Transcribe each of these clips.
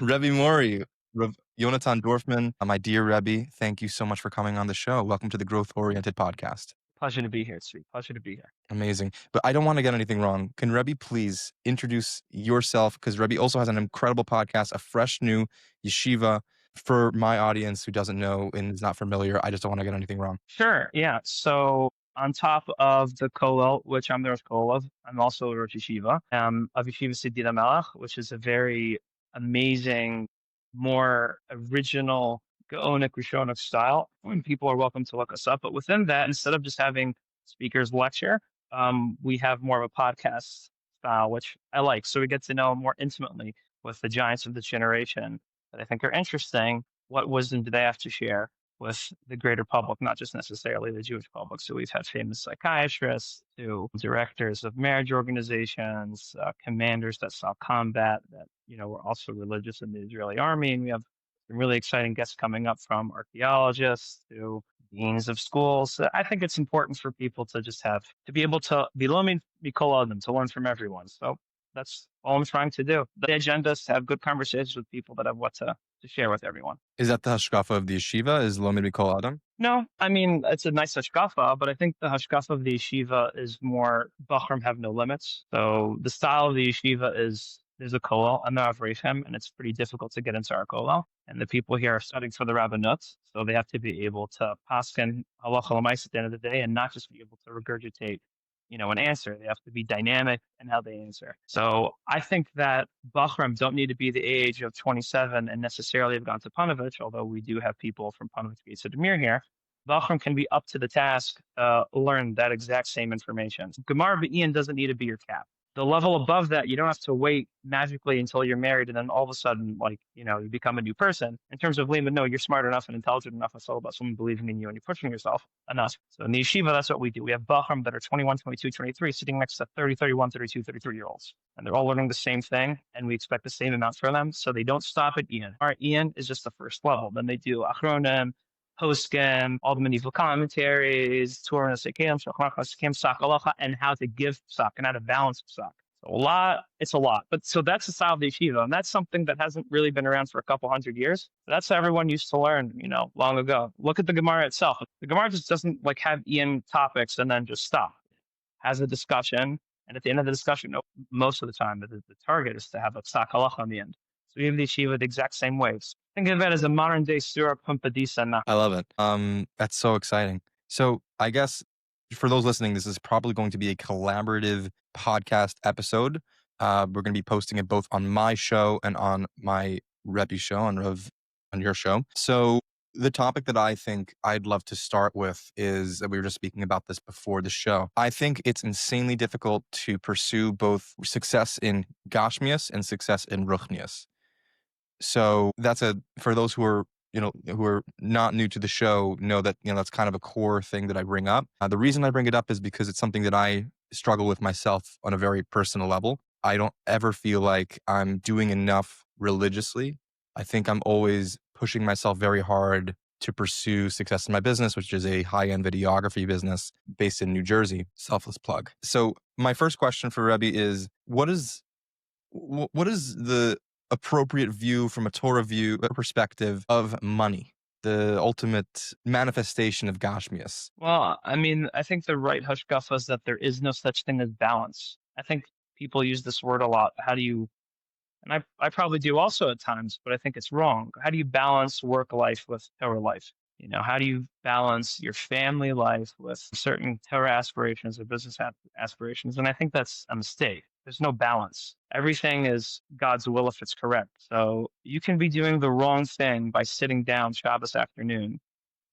Rebbe Mori, Rabbi Yonatan Dorfman, my dear Rebbe, thank you so much for coming on the show. Welcome to the Growth Oriented Podcast. Pleasure to be here, Tzvi. Pleasure to be here. Amazing. But I don't want to get anything wrong. Can Rebbe please introduce yourself? Because Rebbe also has an incredible podcast, a fresh new yeshiva. For my audience who doesn't know and is not familiar, I just don't want to get anything wrong. Sure. Yeah. So on top of the Kollel, which I'm the Rosh Kollel of, I'm also a Rosh Yeshiva of Yeshiva Sidina Melech, which is a very amazing, more original Gaonic Rishonik style. When people are welcome to look us up, but within that, instead of just having speakers lecture, we have more of a podcast style, which I like. So we get to know more intimately with the giants of the generation that I think are interesting. What wisdom do they have to share with the greater public, not just necessarily the Jewish public? So we've had famous psychiatrists to directors of marriage organizations, commanders that saw combat that, were also religious in the Israeli army. And we have some really exciting guests coming up, from archaeologists to deans of schools. So I think it's important for people to just to be able to be learning, to learn from everyone. So that's all I'm trying to do. The agenda is to have good conversations with people that have what to share with everyone. Is that the hashkafa of the yeshiva? Is lo mikol adam? No, I mean, it's a nice hashkafa, but I think the hashkafa of the yeshiva is more Bachram have no limits. So the style of the yeshiva is there's a kollel and the Avrechem, and it's pretty difficult to get into our kollel. And the people here are studying for the rabbinut, so they have to be able to paskin halacha l'mais at the end of the day, and not just be able to regurgitate an answer. They have to be dynamic in how they answer. So I think that Bachram don't need to be the age of 27 and necessarily have gone to Panovich, although we do have people from Panovich Yitzhak here. Bachram can be up to the task, learn that exact same information. Gemara B'Ian doesn't need to be your cap. The level above that, you don't have to wait magically until you're married and then all of a sudden, you become a new person. In terms of Lehman, no, you're smart enough and intelligent enough. It's all about someone believing in you and you're pushing yourself enough. So in the yeshiva, that's what we do. We have Bachram that are 21, 22, 23 sitting next to 30, 31, 32, 33-year-olds. And they're all learning the same thing, and we expect the same amount from them. So they don't stop at Ian. Our Ian is just the first level. Then they do Achronim, Poskim, all the medieval commentaries, Torah, Sekim, Sak Halacha, and how to give Sak and how to balance Sak. So it's a lot. But so that's the style of the yeshiva, and that's something that hasn't really been around for a couple hundred years. That's how everyone used to learn, long ago. Look at the Gemara itself. The Gemara just doesn't have Ian topics and then just stop. It has a discussion, and at the end of the discussion, most of the time, the target is to have a Sak Halacha on the end. So we have the yeshiva the exact same ways. Think of it as a modern day Surah Pumpadisa. I love it. That's so exciting. So I guess for those listening, this is probably going to be a collaborative podcast episode. We're going to be posting it both on my show and on my Rebbe show, on your show. So the topic that I think I'd love to start with is that we were just speaking about this before the show. I think it's insanely difficult to pursue both success in Gashmias and success in Ruchnias. So that's for those who are not new to the show, know that, that's kind of a core thing that I bring up. The reason I bring it up is because it's something that I struggle with myself on a very personal level. I don't ever feel like I'm doing enough religiously. I think I'm always pushing myself very hard to pursue success in my business, which is a high-end videography business based in New Jersey. Selfless plug. So my first question for Rebbe is, what is the appropriate view from a Torah perspective of money, the ultimate manifestation of Gashmias? Well, I mean, I think the right hashkafa is that there is no such thing as balance. I think people use this word a lot. How do you, and I probably do also at times, but I think it's wrong. How do you balance work life with Torah life? How do you balance your family life with certain Torah aspirations or business aspirations? And I think that's a mistake. There's no balance. Everything is God's will if it's correct. So you can be doing the wrong thing by sitting down Shabbos afternoon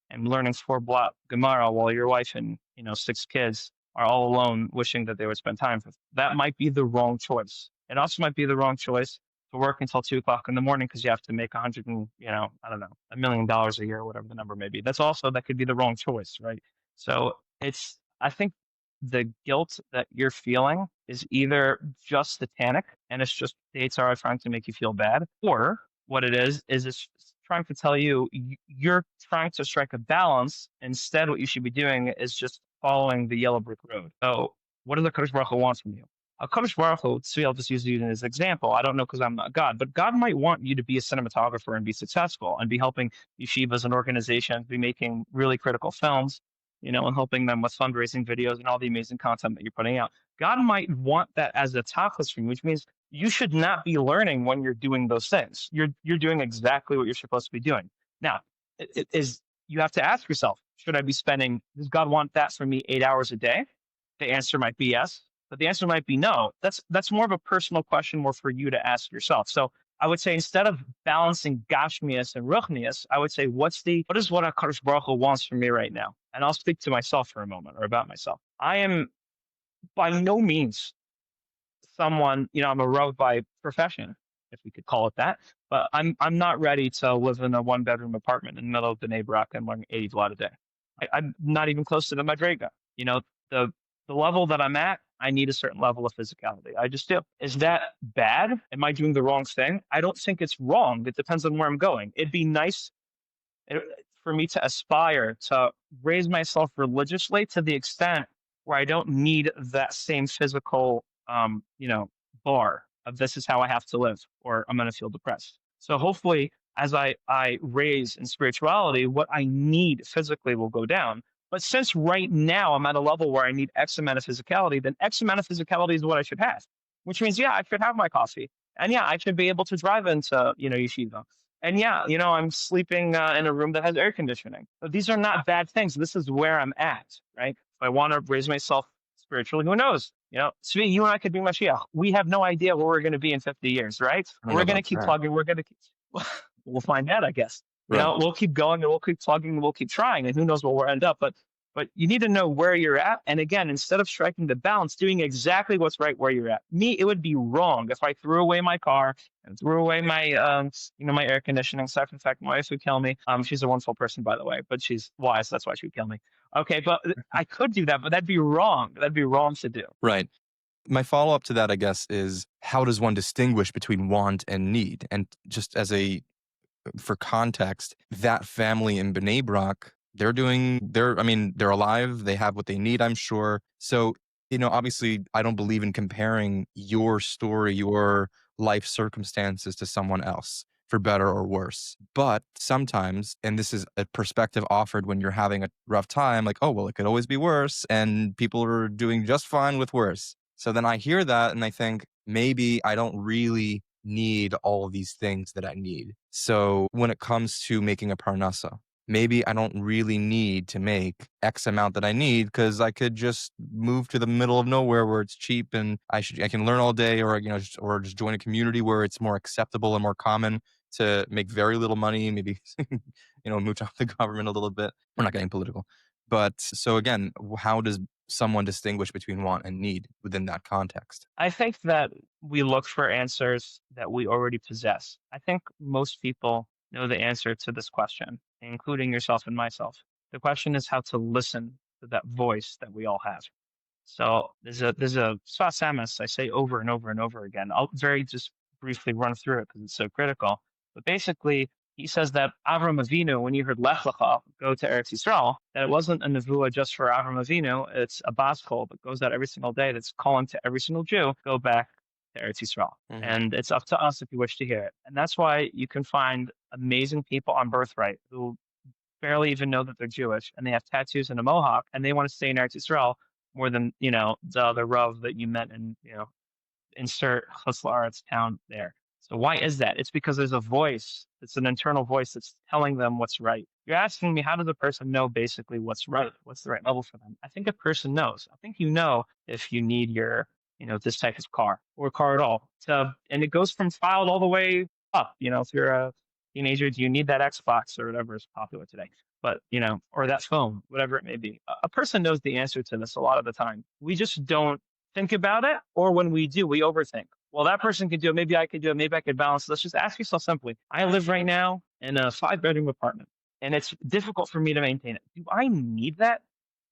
and learning 4 block Gemara while your wife and 6 kids are all alone wishing that they would spend time with. That might be the wrong choice. It also might be the wrong choice to work until 2 o'clock in the morning because you have to make $100 million a year, whatever the number may be. That could be the wrong choice, right? So I think the guilt that you're feeling is either just satanic and it's just the Yitzhak trying to make you feel bad, or what it is it's trying to tell you you're trying to strike a balance. Instead, what you should be doing is just following the yellow brick road. So what does the Kadosh Baruch Hu want from you? HaKadosh Baruch Hu, Tzvi, I'll just use you as an example. I don't know because I'm not God, but God might want you to be a cinematographer and be successful and be helping yeshivas and organizations be making really critical films, and helping them with fundraising videos and all the amazing content that you're putting out. God might want that as a tachlis for you, which means you should not be learning when you're doing those things. You're doing exactly what you're supposed to be doing. Now, it is you have to ask yourself, should I be spending, does God want that for me 8 hours a day? The answer might be yes, but the answer might be no. That's more of a personal question, more for you to ask yourself. So I would say instead of balancing gashmias and ruchnias, I would say what is what HaKadosh Baruch Hu wants from me right now? And I'll speak to myself for a moment or about myself. I am by no means someone, I'm a rogue by profession, if we could call it that. But I'm not ready to live in a 1 bedroom apartment in the middle of the neighborhood and learn 80 vlad a day. I'm not even close to the madrega. The the level that I'm at, I need a certain level of physicality. I just do. Is that bad? Am I doing the wrong thing? I don't think it's wrong. It depends on where I'm going. It'd be nice uh, for me to aspire to raise myself religiously to the extent where I don't need that same physical, bar of this is how I have to live, or I'm going to feel depressed. So hopefully, as I raise in spirituality, what I need physically will go down. But since right now I'm at a level where I need X amount of physicality, then X amount of physicality is what I should have, which means, yeah, I should have my coffee. And yeah, I should be able to drive into, yeshiva. And yeah, I'm sleeping in a room that has air conditioning. But these are not bad things. This is where I'm at, right? If I want to raise myself spiritually, who knows? Tzvi, you and I could be Mashiach. We have no idea where we're going to be in 50 years, right? I don't know We're going to about keep that. plugging. We're going to keep, we'll find out, I guess. Right. We'll keep going and we'll keep plugging and we'll keep trying, and who knows where we'll end up. But you need to know where you're at. And again, instead of striking the balance, doing exactly what's right where you're at. Me, it would be wrong if I threw away my car and threw away my, my air conditioning stuff. In fact, my wife would kill me. She's a wonderful person, by the way, but she's wise. That's why she would kill me. Okay, but I could do that, but that'd be wrong. That'd be wrong to do. Right. My follow up to that, I guess, is how does one distinguish between want and need? And just for context, that family in Bnei Brak, they're alive. They have what they need, I'm sure. So, obviously, I don't believe in comparing your story, your life circumstances to someone else, for better or worse. But sometimes, and this is a perspective offered when you're having a rough time, like, oh, well, it could always be worse, and people are doing just fine with worse. So then I hear that and I think maybe I don't really need all these things that I need. So when it comes to making a parnasa, maybe I don't really need to make X amount that I need because I could just move to the middle of nowhere where it's cheap and I can learn all day, or or just join a community where it's more acceptable and more common to make very little money, maybe mooch off the government a little bit. We're not getting political. But so again, how does someone distinguish between want and need within that context? I think that we look for answers that we already possess. I think most people know the answer to this question, including yourself and myself. The question is how to listen to that voice that we all have. So there's a Sfas Emes I say over and over and over again. I'll very just briefly run through it because it's so critical. But basically, he says that Avram Avinu, when you heard Lech Lecha, go to Eretz Yisrael, that it wasn't a nevuah just for Avram Avinu. It's a baskol that goes out every single day that's calling to every single Jew, go back to Eretz Yisrael. Mhm. And it's up to us if you wish to hear it. And that's why you can find amazing people on birthright who barely even know that they're Jewish, and they have tattoos and a mohawk, and they want to stay in Eretz Yisrael more than the other Rav that you met in insert Chutz La'aretz town there. So why is that? It's because there's a voice. It's an internal voice that's telling them what's right. You're asking me, how does a person know basically what's right? What's the right level for them? I think a person knows. I think if you need your, this type of car or car at all. And it goes from filed all the way up. If you're a teenager, do you need that Xbox or whatever is popular today? But, or that phone, whatever it may be. A person knows the answer to this a lot of the time. We just don't think about it, or when we do, we overthink. Well, that person could do it. Maybe I could do it. Maybe I could balance. Let's just ask yourself simply. I live right now in a 5 bedroom apartment, and it's difficult for me to maintain it. Do I need that?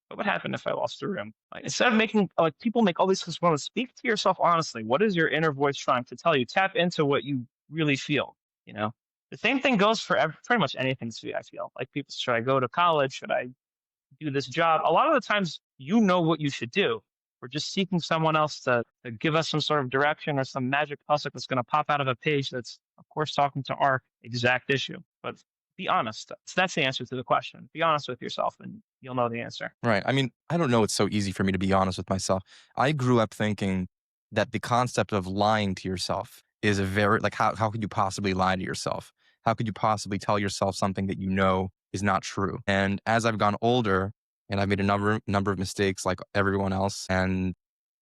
What would happen if I lost a room? Like, instead of making people make all these things, want to speak to yourself honestly. What is your inner voice trying to tell you? Tap into what you really feel. The same thing goes for pretty much anything. I feel like people, should I go to college? Should I do this job? A lot of the times, you know what you should do. We're just seeking someone else to give us some sort of direction or some magic puzzle that's going to pop out of a page that's, of course, talking to our exact issue. But be honest. That's the answer to the question. Be honest with yourself, and you'll know the answer. Right. I mean, I don't know it's so easy for me to be honest with myself. I grew up thinking that the concept of lying to yourself is a very like how could you possibly lie to yourself? How could you possibly tell yourself something that you know is not true? And as I've gone older and I've made a number of mistakes like everyone else and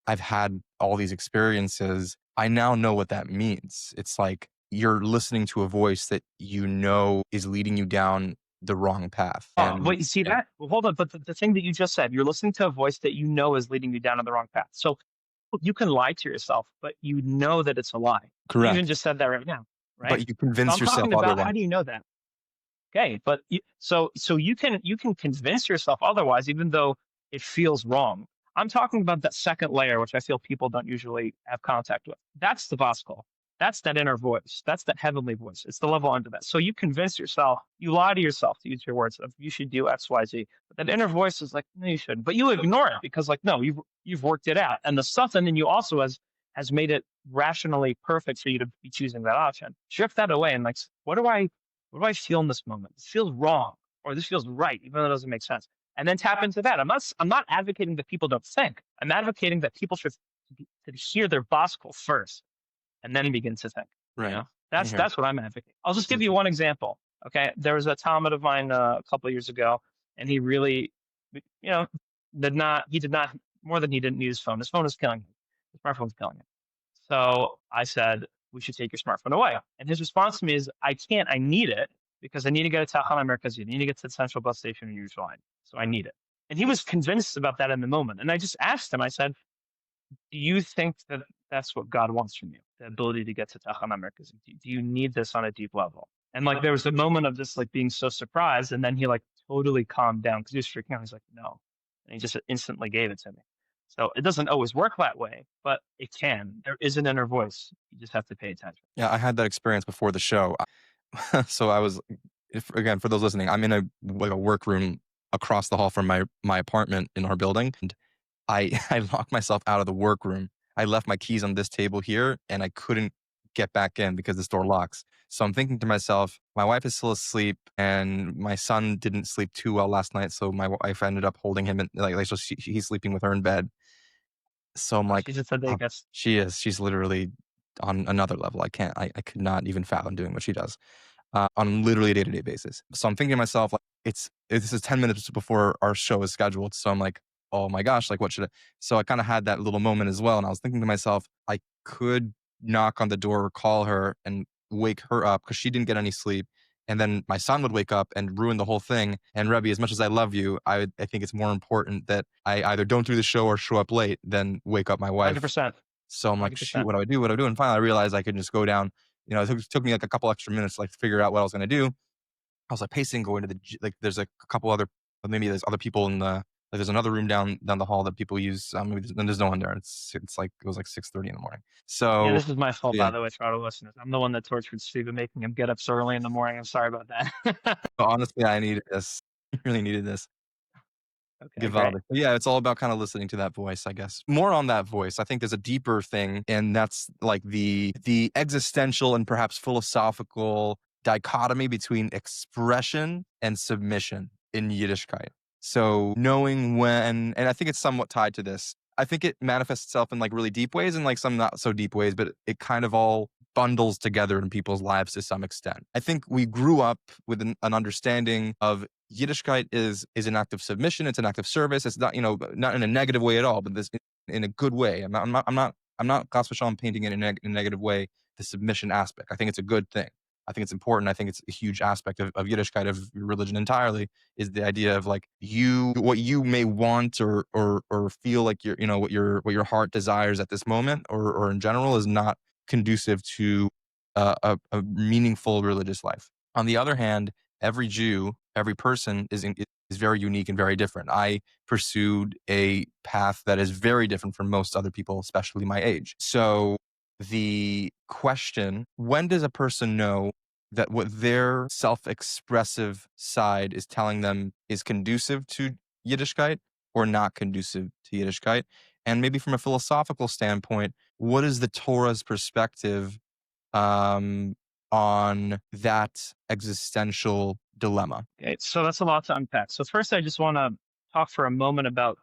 I've had all these experiences, I now know what that means. It's like you're listening to a voice that you know is leading you down the wrong path. Oh, And wait, you see yeah, that? Well, hold on. But the thing that you just said, you're listening to a voice that you know is leading you down on the wrong path. So you can lie to yourself, but you know that it's a lie. You even correct. just said that right now, right? But you So convince I'm yourself talking about how otherwise. do you know that? Okay, but so you can convince yourself otherwise, even though it feels wrong. I'm talking about that second layer, which I feel people don't usually have contact with. That's the Voskal. That's that inner voice. That's that heavenly voice. It's the level under that. So you convince yourself, you lie to yourself, to use your words, of you should do X, Y, Z. But that inner voice is like, no, you shouldn't. But you ignore it because, like, no, you've worked it out, and the stuff, and then you also has made it rationally perfect for you to be choosing that option. Strip that away and like, what do I feel in this moment? This feels wrong, or this feels right, even though it doesn't make sense. And then tap into that. I'm not advocating that people don't think. I'm advocating that people should hear their Voskal first and then begin to think. You Right. know, I that's hear. that's what I'm advocating. I'll just give you one example. Okay, there was a Talmud of mine a couple of years ago, and he really, you know, he did not more than he didn't need his phone. His phone was killing him. His smartphone was killing him. So I said, we should take your smartphone away. And his response to me is, I can't. I need it because I need to get to Tachana Merkazit. I need to get to the central bus station in Yerushalayim. So I need it. And he was convinced about that in the moment. And I just asked him, I said, do you think that that's what God wants from you? The ability to get to Tachana Merkazit? Do you need this on a deep level? And like there was a moment of just like being so surprised. And then he like totally calmed down because he was freaking out. He's like, no. And he just instantly gave it to me. So it doesn't always work that way, but it can. There is an inner voice. You just have to pay attention. Yeah, I had that experience before the show. So I was, if, again, for those listening, I'm in a like a workroom across the hall from my apartment in our building, and I locked myself out of the workroom. I left my keys on this table here, and I couldn't get back in because this door locks. So I'm thinking to myself, my wife is still asleep, and my son didn't sleep too well last night. So my wife ended up holding him, in, like so he's sleeping with her in bed. So I'm like, She's just a oh, Vegas. she is. She's literally on another level. I could not even fathom doing what she does on literally a day to day basis. So I'm thinking to myself, like, this is 10 minutes before our show is scheduled. So I'm like, oh my gosh, like, what should I? So I kind of had that little moment as well. And I was thinking to myself, I could knock on the door or call her and wake her up because she didn't get any sleep. And then my son would wake up and ruin the whole thing. And Rebbe, as much as I love you, I think it's more important that I either don't do the show or show up late than wake up my wife. 100%. So I'm like, shoot, 100%. what do I do? What do I do? And finally I realized I could just go down. You know, it took me like a couple extra minutes to like figure out what I was going to do. I was like pacing, going to like there's like a couple other, maybe there's other people in the, like there's another room down the hall that people use. Maybe there's no one there. It's like, it was like 6:30 in the morning. Yeah, So this is my fault, yeah, by the way, for our listeners. I'm the one that tortured Steve and making him get up so early in the morning. I'm sorry about that. but honestly, I needed this. I really needed this. Okay, great. Givaldic. But yeah, it's all about kind of listening to that voice, I guess. More on that voice. I think there's a deeper thing, and that's like the existential and perhaps philosophical dichotomy between expression and submission in Yiddishkeit. So knowing when, and I think it's somewhat tied to this. I think it manifests itself in like really deep ways and like some not so deep ways, but it kind of all bundles together in people's lives to some extent. I think we grew up with an understanding of Yiddishkeit is an act of submission. It's an act of service. It's not, not in a negative way at all, but this in a good way. I'm not Chas v'shalom painting it in a negative way. The submission aspect. I think it's a good thing. I think it's important. I think it's a huge aspect of Yiddishkeit, of religion entirely, is the idea of like what you may want or feel like what your heart desires at this moment or in general is not conducive to a meaningful religious life. On the other hand, every Jew, every person is very unique and very different. I pursued a path that is very different from most other people, especially my age. So the question, when does a person know that what their self-expressive side is telling them is conducive to Yiddishkeit or not conducive to Yiddishkeit? And maybe from a philosophical standpoint, what is the Torah's perspective um, on that existential dilemma? Okay, so that's a lot to unpack. So first, I just want to talk for a moment about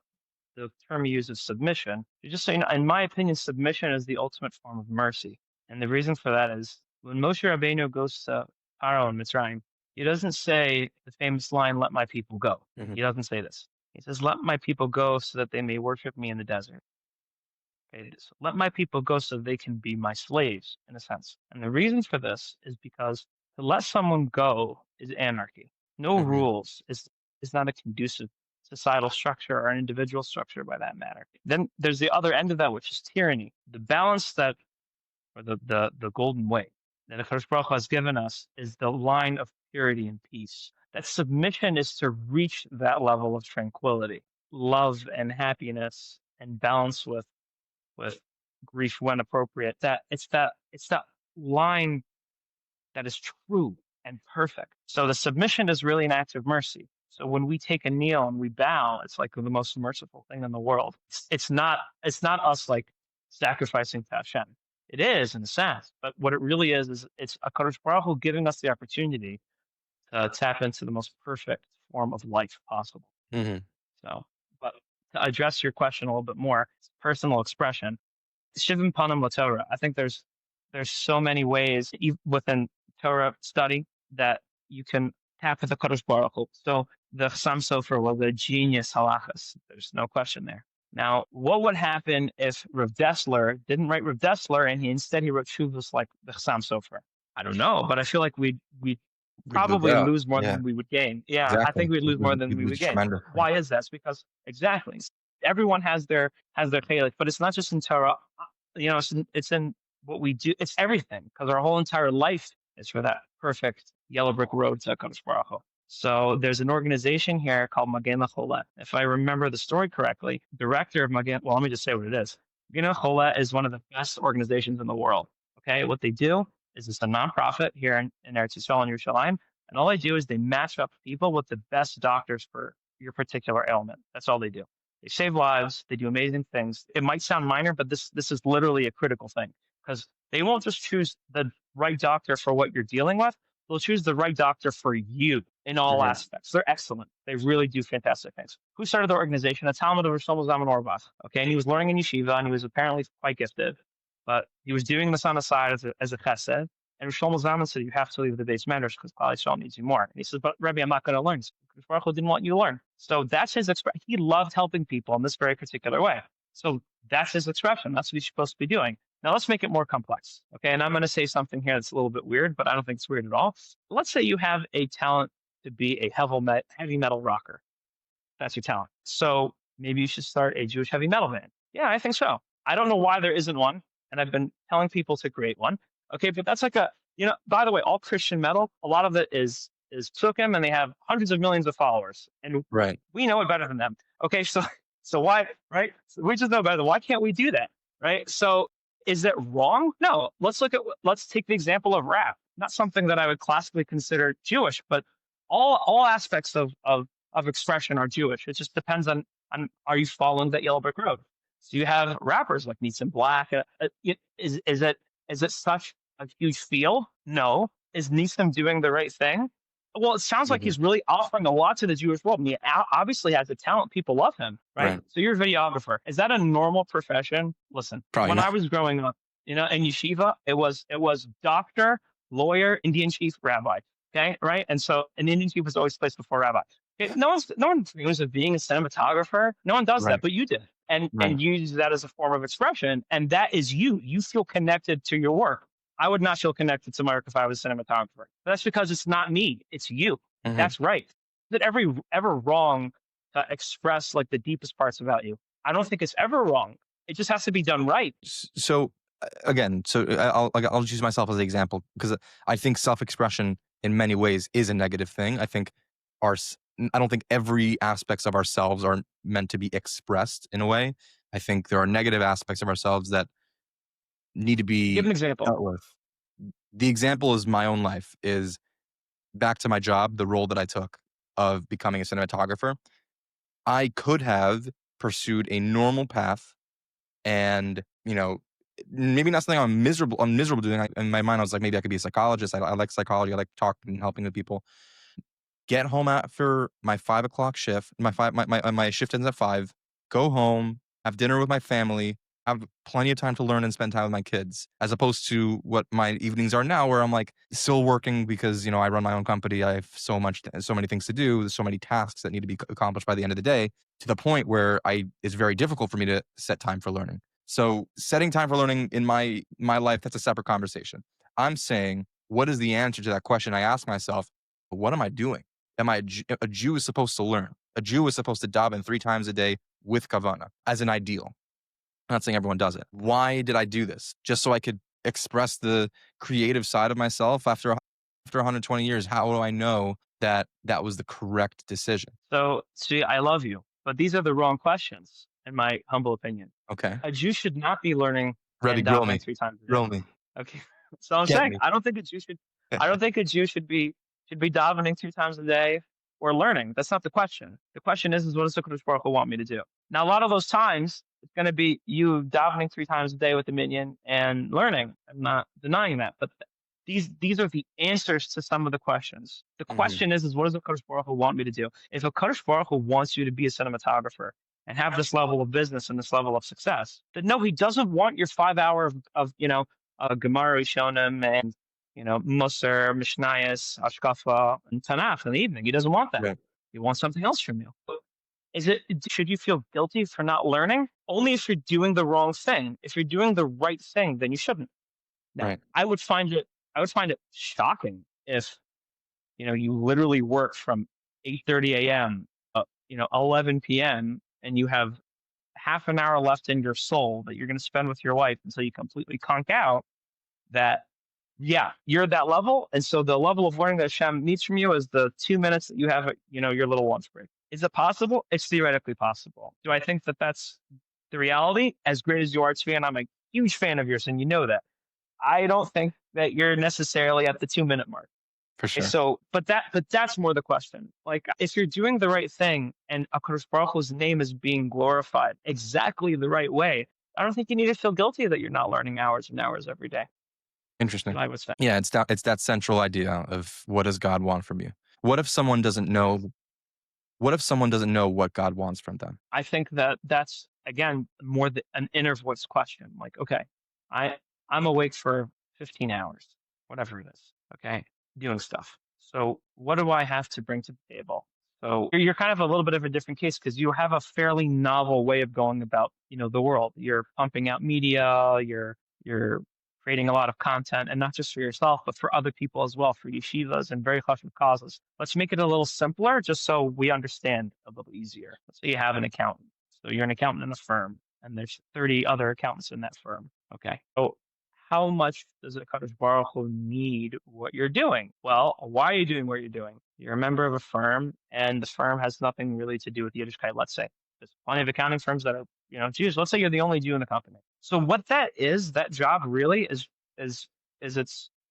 the term you use of submission. Just so you know, in my opinion, submission is the ultimate form of mercy. And the reason for that is when Moshe Rabbeinu goes to Pharaoh in Mitzrayim, he doesn't say the famous line, "Let my people go." Hmm. He doesn't say this. He says, "Let my people go so that they may worship me in the desert." Okay, so let my people go so they can be my slaves, in a sense. And the reason for this is because to let someone go is anarchy. No Hmm. rules is not a conducive societal structure or an individual structure by that matter. Then there's the other end of that, which is tyranny. The balance that, or the golden way that Akadosh Baruch Hu has given us is the line of purity and peace. That submission is to reach that level of tranquility, love and happiness, and balance with grief when appropriate. That it's that line that is true and perfect. So the submission is really an act of mercy. So when we take a kneel and we bow, it's like the most merciful thing in the world. It's not us like sacrificing to Hashem. It is in a sense, but what it really is it's a Kadosh Baruch Hu giving us the opportunity to tap into the most perfect form of life possible. Hmm. So, but to address your question a little bit more, personal expression. Shivim Panim LaTorah. I think there's so many ways within Torah study that you can tap into Kadosh Baruch Hu. So the Chassam Sofer was a genius halachas. There's no question there. Now, what would happen if Rav Dessler didn't write Rav Dessler and instead he wrote Shuvas like the Chassam Sofer? I don't know, but I feel like we'd We'd lose probably out. lose more Yeah, than we would gain. Yeah, I exactly. think we'd lose more than We'd we would lose gain. tremendously. Why is that? It's because exactly everyone has their chalik, but it's not just in Torah. It's in what we do. It's everything because our whole entire life is for that perfect yellow brick road to Hakadosh Baruch Hu. So there's an organization here called Magen Lachola. If I remember the story correctly, director of Magen. Well, let me just say what it is. Magen Lachola is one of the best organizations in the world. Okay, what they do is it's a nonprofit here in Eretz Yisrael and Yerushalayim, and all they do is they match up people with the best doctors for your particular ailment. That's all they do. They save lives. They do amazing things. It might sound minor, but this is literally a critical thing because they won't just choose the right doctor for what you're dealing with. They'll choose the right doctor for you in all Hmm. aspects. They're excellent. They really do fantastic things. Who started the organization? A Talmud of Shlomo Zalman Auerbach. Okay, and he was learning in yeshiva, and he was apparently quite gifted, but he was doing this on the side as a chesed. And Shlomo Zalman said, "You have to leave the base medrash because Klal Yisrael needs you more." And he says, "But Rebbe, I'm not going to learn." Because Baruch Hu didn't want you to learn. So that's his expression. He loved helping people in this very particular way. So that's his expression. That's what he's supposed to be doing. Now let's make it more complex. Okay. And I'm going to say something here that's a little bit weird, but I don't think it's weird at all. Let's say you have a talent to be a heavy metal rocker. That's your talent. So maybe you should start a Jewish heavy metal band. Yeah, I think so. I don't know why there isn't one. And I've been telling people to create one. Okay. But that's like by the way, all Christian metal, a lot of it is psukim and they have hundreds of millions of followers. And Right. we know it better than them. Okay. So why, right? So we just know better. Why can't we do that? Right. So is that wrong? No. Let's take the example of rap. Not something that I would classically consider Jewish, but all aspects of expression are Jewish. It just depends on are you following that yellow brick road? So you have rappers like Neeson Black. Is it such a huge feel? No. Is Neeson doing the right thing? Well, it sounds like Hmm. he's really offering a lot to the Jewish world. And he obviously has the talent. People love him, right? Right. So you're a videographer. Is that a normal profession? Listen, Probably when I not. was growing up, in yeshiva, it was doctor, lawyer, Indian chief, rabbi. Okay, right? And so an Indian chief was always placed before rabbi. Okay, no one dreams of being a cinematographer. No one does that, Right. but you did, Right. and you use that as a form of expression, and that is you. You feel connected to your work. I would not feel connected to my work if I was a cinematographer. That's because it's not me; it's you. Hmm. That's right. Is it ever wrong to express like the deepest parts about you? I don't think it's ever wrong. It just has to be done right. So again, I'll use myself as an example because I think self-expression in many ways is a negative thing. I think our s- I don't think every aspects of ourselves are meant to be expressed in a way. I think there are negative aspects of ourselves that need to Give be an example. dealt with. The example is my own life is back to my job, the role that I took of becoming a cinematographer. I could have pursued a normal path And, maybe not something I'm miserable doing. In my mind, I was like, maybe I could be a psychologist. I like psychology. I like talking and helping with people. Get home after my 5 o'clock shift. My shift ends at 5. Go home, have dinner with my family, have plenty of time to learn and spend time with my kids, as opposed to what my evenings are now, where I'm like still working because I run my own company. I have so many things to do. There's so many tasks that need to be accomplished by the end of the day, to the point where it's very difficult for me to set time for learning. So setting time for learning in my life, that's a separate conversation. I'm saying, what is the answer to that question? I ask myself, what am I doing? Am I a Jew is supposed to learn. A Jew is supposed to daven 3 times a day with kavana as an ideal. I'm not saying everyone does it. Why did I do this? Just so I could express the creative side of myself after 120 years. How do I know that that was the correct decision? So, see, I love you, but these are the wrong questions, in my humble opinion. Okay. A Jew should not be learning Ready, and grill davening me. 3 times a day. Grill me. Okay. So I'm Get saying me. I don't think a Jew should be davening 2 times a day or learning. That's not the question. The question is what does the Kodesh Baruch Hu want me to do? Now, a lot of those times it's going to be you davening 3 times a day with the minion and learning. I'm not denying that, but these are the answers to some of the questions. The Mhm. question is what does the Kodesh Baruch Hu want me to do? If a Kodesh Baruch Hu wants you to be a cinematographer and have this level of business and this level of success, then no, he doesn't want your 5 hour of Gemara Rishonim and Musar, Mishnayos, Hashkafa, and Tanakh in the evening. He doesn't want that. Right. He wants something else from you. Should you feel guilty for not learning? Only if you're doing the wrong thing. If you're doing the right thing, then you shouldn't. Now, Right. I would find it shocking if you literally work from 8:30 a.m. 11 p.m. and you have half an hour left in your soul that you're going to spend with your wife until you completely conk out. That Yeah, you're at that level, and so the level of learning that Hashem needs from you is the 2 minutes that you have at your little lunch break. Is it possible? It's theoretically possible. Do I think that that's the reality? As great as you are, Tzvi, and I'm a huge fan of yours, and you know that. I don't think that you're necessarily at the 2 minute mark. For Okay, sure. so, but that's more the question. Like, if you're doing the right thing and Akadosh Baruch Hu's name is being glorified exactly the right way, I don't think you need to feel guilty that you're not learning hours and hours every day. That's Interesting. what I would say. Yeah, it's that central idea of what does God want from you? What if someone doesn't know what if someone doesn't know what God wants from them? I think that that's again more an inner voice question. Like, okay, I I'm awake for 15 hours, whatever it is. Okay, doing stuff. So what do I have to bring to the table? So you're kind of a little bit of a different case because you have a fairly novel way of going about the world. You're pumping out media. You're creating a lot of content, and not just for yourself, but for other people as well, for yeshivas and very chashuv causes. Let's make it a little simpler, just so we understand a little easier. Let's say you have an accountant. So you're an accountant in a firm, and there's 30 other accountants in that firm. Okay. So how much does a Kadosh Baruch Hu need what you're doing? Well, why are you doing what you're doing? You're a member of a firm, and the firm has nothing really to do with Yiddishkeit, let's say. There's plenty of accounting firms that are, Jews. Let's say you're the only Jew in the company. So what that job really is it's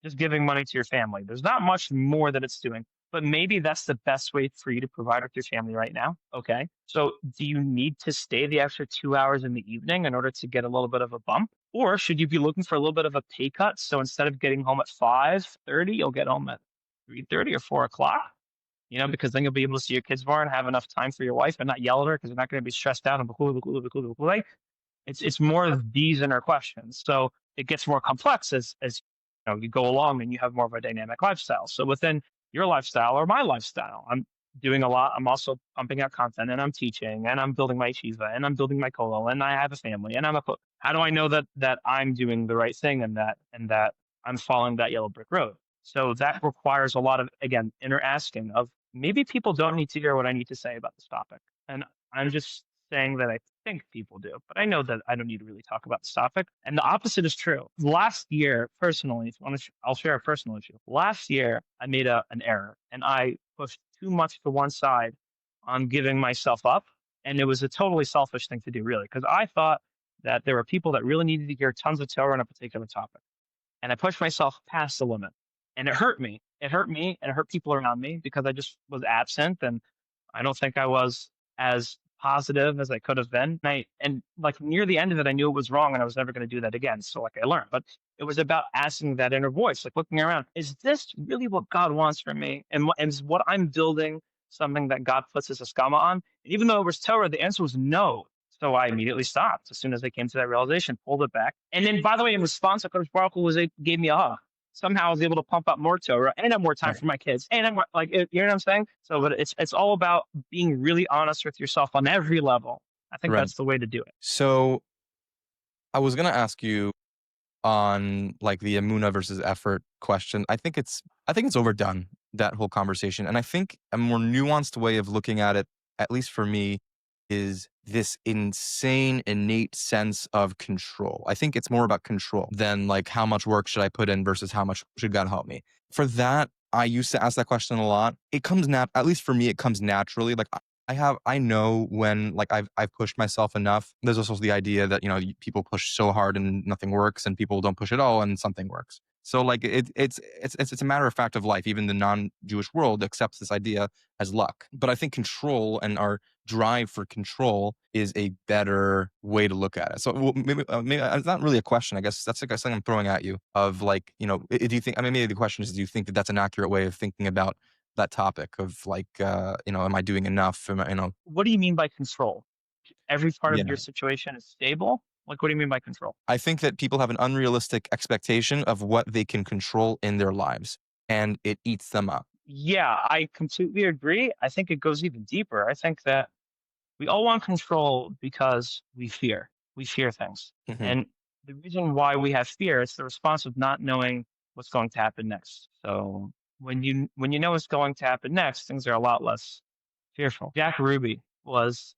just giving money to your family. There's not much more that it's doing, but maybe that's the best way for you to provide with your family right now. Okay. So do you need to stay the extra 2 hours in the evening in order to get a little bit of a bump? Or should you be looking for a little bit of a pay cut? So instead of getting home at 5:30, you'll get home at 3:30 or 4 o'clock, because then you'll be able to see your kids more and have enough time for your wife and not yell at her because you're not going to be stressed out and it's more of these inner questions. So it gets more complex as you go along and you have more of a dynamic lifestyle. So within your lifestyle or my lifestyle, I'm doing a lot. I'm also pumping out content and I'm teaching and I'm building my yeshiva and I'm building my kollel and I have a family and how do I know that I'm doing the right thing and that I'm following that yellow brick road? So that requires a lot of, again, inner asking of maybe people don't need to hear what I need to say about this topic. And I'm just saying that I think people do, but I know that I don't need to really talk about this topic. And the opposite is true. Last year, personally, if you want to, I'll share a personal issue. Last year, I made an error and I pushed too much to one side on giving myself up. And it was a totally selfish thing to do, really, because I thought that there were people that really needed to hear tons of Torah on a particular topic. And I pushed myself past the limit. And it hurt me. It hurt me and it hurt people around me because I just was absent and I don't think I was as positive as I could have been. And like near the end of it, I knew it was wrong and I was never going to do that again. So like I learned, but it was about asking that inner voice, like looking around, is this really what God wants from me? And is what I'm building something that God puts his skama on? And even though it was Torah, the answer was no. So I immediately stopped as soon as I came to that realization, pulled it back. And then, by the way, in response, Hakadosh Baruch Hu gave me a hug. Somehow I was able to pump out more Torah and have more time Right. for my kids. And I'm like, you know what I'm saying? So, but it's all about being really honest with yourself on every level. I think Right. that's the way to do it. So I was gonna ask you on like the Amuna versus effort question. I think it's overdone, that whole conversation. And I think a more nuanced way of looking at it, at least for me, is this insane innate sense of control. I think it's more about control than like how much work should I put in versus how much should God help me. For that, I used to ask that question a lot. It comes at least for me, it comes naturally. Like I know when like I've pushed myself enough. There's also the idea that, people push so hard and nothing works, and people don't push at all and something works. So like it's a matter of fact of life. Even the non-Jewish world accepts this idea as luck. But I think control and our drive for control is a better way to look at it. So maybe it's not really a question. I guess that's like something I'm throwing at you of like, do you think, I mean, maybe the question is, do you think that that's an accurate way of thinking about that topic of like, am I doing enough? What do you mean by control? Every part of Yeah. your situation is stable? Like, what do you mean by control? I think that people have an unrealistic expectation of what they can control in their lives, and it eats them up. Yeah, I completely agree. I think it goes even deeper. I think that we all want control because we fear. We fear things. Hmm. And the reason why we have fear is the response of not knowing what's going to happen next. So when you know what's going to happen next, things are a lot less fearful. Jack Ruby was,